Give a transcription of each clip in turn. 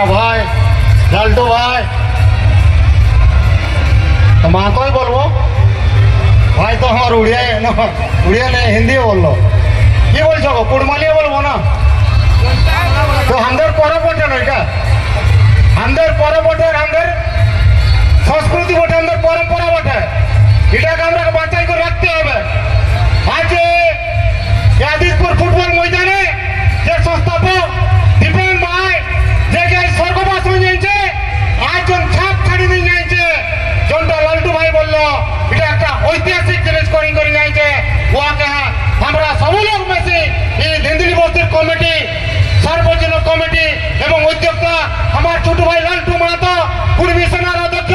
भाई लालटू भाई तो माँ को ही बोलबो भाई तो हमार उड़िया उड़िया नहीं हिंदी बोल लो কি বলছো কুড়মালিয়ে বলবো না তো আমাদের পরে বটে নয় এটা আমাদের পরে বটে আমাদের সংস্কৃতি বটে আমাদের পরম্পরা বটে এটাকে আমরা বাঁচাই করে রাখতে হবে। আজ यादीपुर फुटबल मैदाने যে সংস্থাপক দীপেন ভাই যে স্বর্গবাস হয়ে যাইছে আজ জন ছাপ ছাড়ি দিয়ে যাইছে জনটা লালটু ভাই বললো এটা একটা ঐতিহাসিক জিনিস করে যাইছে ওয়াকে আমরা সবু লোক মিশে এই ধেন্দুলি বস্তির কমিটি সার্বজনীন কমিটি এবং উদ্যোক্তা আমার ছোট ভাই লালটু মাহাতো কুর্মী সেনার অধ্যক্ষ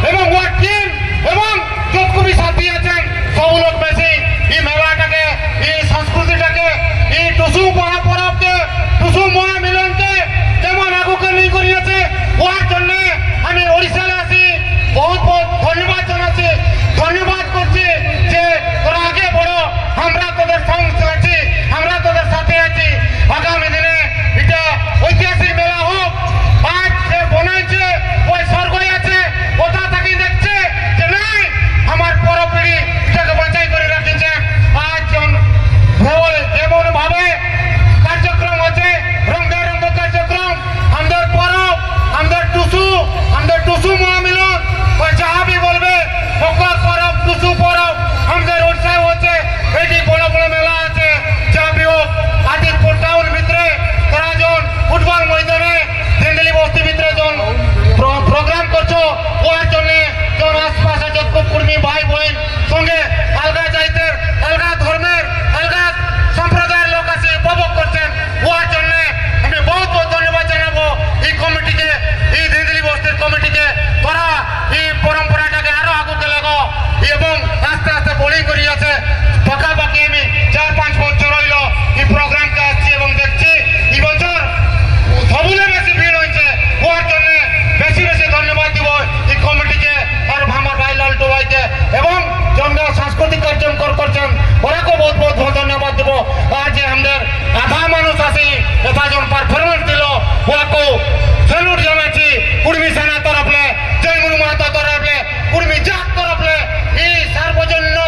এবং ওয়ার্ড টিম এবং যতগুলি সাথী আছেন সবু লোক মিশে এই মেলাটাকে এই সংস্কৃতিটাকে এই টুসু মহাপরবকে টুসু মহামিলনকে যেমন আগুকে নিয়ে করিয়েছে ওর জন্য আমি ওড়িশালে আসি বহুত বহুত ধন্যবাদ জানাচ্ছি ধন্যবাদ করছি যে তোরা আগে বড় আমরা তোদের সঙ্গে আছি আমরা তোদের সাথে আছি আগামী দিনে এটা ঐতিহাসিক মেলা হোক আজ যে বনাইছে ওই স্বর্গই আছে কোথা থেকে দেখছে যে নাই আমার পরপিড়ি এটাকে বাঁচাই করে রাখিছে আজ যেমন ভাবে কার্যক্রম আছে রঙে রঙে কার্যক্রম আমাদের পরব আমাদের টুসু মহামিলন ওই যাহা বি বলবে মকর পরব টুসু পরব আমাদের ওড়িশায় হচ্ছে এটি বড় বড় মেলা আছে যা বি হোক আদিতপুর টাউন ভিতরে তারা যখন ফুটবল ময়দানে ধেন্দুলি বস্তি ভিতরে যখন প্রোগ্রাম করছো ওর জন্য যখন আশপাশে যত কুর্মী ভাই বোন সঙ্গে আলগা জাতির আলগা ধর্মের আলগা সম্প্রদায়ের লোক আছে উপভোগ করছেন ওর জন্য আমি বহুত বহুত ধন্যবাদ জানাবো এই কমিটিকে এই ধেন্দুলি বস্তির কমিটিকে তোরা এই পরম্পরাটাকে আরো আগুকে লাগাও এবং আস্তে আস্তে বড়ি করি আছে পাকাপাকি আমি 4-5 বছর হইল এই প্রোগ্রামকে আসছি এবং দেখছি এই বছর সবুলে বেশি ভিড় হয়েছে ওর জন্য বেশি বেশি ধন্যবাদ দিব এই কমিটিকে আর আমার ভাই লালটু ভাইকে এবং জনরা সাংস্কৃতিক কার্যক্রম করছেন ওরাকেও বহুত বহুত ধন্যবাদ দেব। আজ আমাদের আধা মানুষ আসি এটা যখন পারফরমেন্স দিল ওরাকেও স্যালুট জানাচ্ছি কুর্মী সেনা তরফলে জয়গুরু মাহাতো তরফলে কুর্মী জাত তরফলে এই সার্বজনীন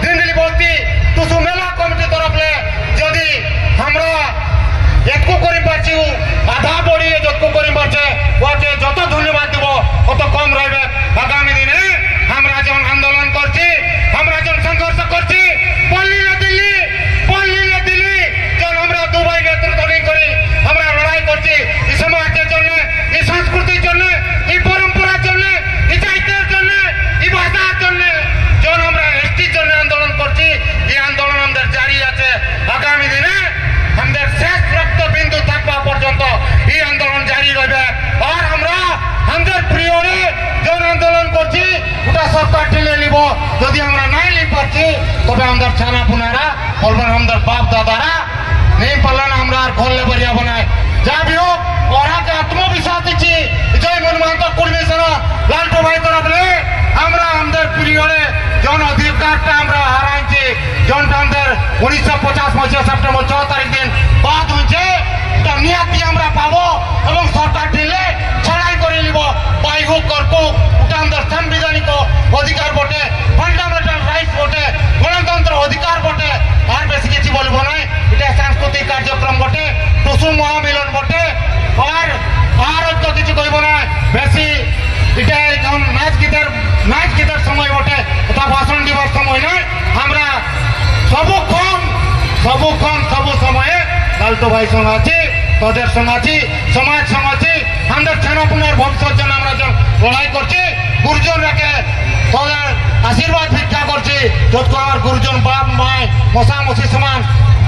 ধেন্দুলি বস্তি টুসু মেলা কমিটি তরফলে যদি আমরা একটু করি পারছি আধা বড়িয়ে যত করি পারছে ওকে যত ধন্যবাদ দিব অত কম রইবে। আগামী দিনে আমরা যখন আন্দোলন করছি আমরা যখন সংঘর্ষ করছি পল্লী না দিল্লি যখন আমরা দুবাই নেতৃত্ব করি আমরা লড়াই করছি এই সমাজের জন্য এই সংস্কৃতির জন্য এই পরম্পরার জন্য এই সাহিত্যের জন্য এই ভাষার জন্য যখন আমরা এসটির জন্য আন্দোলন করছি এই আন্দোলন আমাদের জারি আছে। আগামী দিনে আমাদের শেষ রক্ত বিন্দু থাকবা পর্যন্ত এই আন্দোলন জারি রইবে আর আমরা আমাদের প্রিয়রে যখন আন্দোলন করছি ওটা সরকার ঠেলে নিব যদি আমরা নাই নিয়ে পারছি তবে আমাদের ছানা পুনারা বলবেন আমাদের বাপ দাদারা নেই পারলেন আমরা আর ঘরলে বেরিয়ে বানাই যা বি হোক ওরাকে আত্মবিশ্বাস দিচ্ছি জয় মনমান্ত কুর্মী সেনা লালটু ভাই তরফলে আমরা আমাদের প্রিয়রে যখন অধিকারটা আমরা হারাইছি যখন আমাদের 1950 সেপ্টেম্বর 6 তারিখ দিন বাদ হয়েছে এটা নিয়াতি আমরা পাবো এবং সরকার ঢিলে ছড়াই করে নিব পাই হোক করকুক ওটা আমাদের সাংবিধানিক অধিকার বটে ফান্ডামেন্টাল রাইটস বটে গণতন্ত্র অধিকার বটে আর বেশি কিছু বলবো না এটা সাংস্কৃতিক কার্যক্রম বটে টুসু মহামিলন বটে আর তো কিছু কইব না বেশি এটা যখন নাচ গীতের সময় বটে এটা ভাষণ দিবার সময় নয় আমরা সবুক্ষণ সবু সময়ে লালটু ভাই সঙ্গে আছি তোদের সঙ্গে আছি সমাজ সঙ্গে আছি আমাদের ছানাপুনার ভবিষ্যৎ জন্য আমরা যখন লড়াই করছি গুরুজন রেখে তোদের আশীর্বাদ ভিক্ষা করছি যত আমার গুরুজন বাপ মায় মশামশি সমান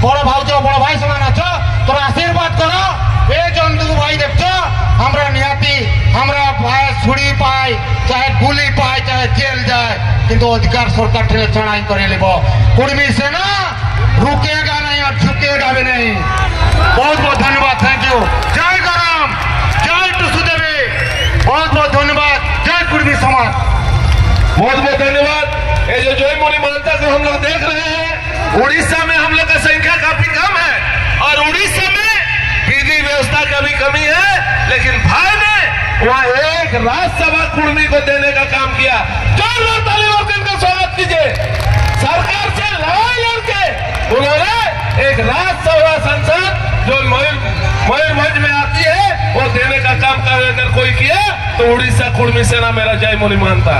বড় ভাই সমান আছো তোরা আশীর্বাদ করো এই জন্তু ভাই দেখছো আমরা নিহাতি আমরা ছুরি পাই চাহে গুলি পাই চাহে জেল যায় কিন্তু অধিকার সরকার ঠেলে চড়াই করে নেব কুর্মী সেনা रुकेगा नहीं और झुकेगा भी नहीं। बहुत बहुत धन्यवाद थैंक यू जय गरम जय टुसु देवी बहुत बहुत धन्यवाद जय कुर्मी समाज बहुत बहुत धन्यवाद। ये जो जय मुनि मानता जो हम लोग देख रहे हैं उड़ीसा में हम लोग का संख्या काफी कम है और उड़ीसा में विधि व्यवस्था का भी कमी है लेकिन भाई राज्यसभा कुर्मी को देने का काम किया। जोरदार ताली मारकर इनका स्वागत कीजिए। सरकार से लड़ाई लड़के उन्होंने एक राज्यसभा संसद जो मयूरभंज में आती है वो देने का काम अगर कोई किया तो उड़ीसा कुर्मी सेना मेरा जय मुनि मानता।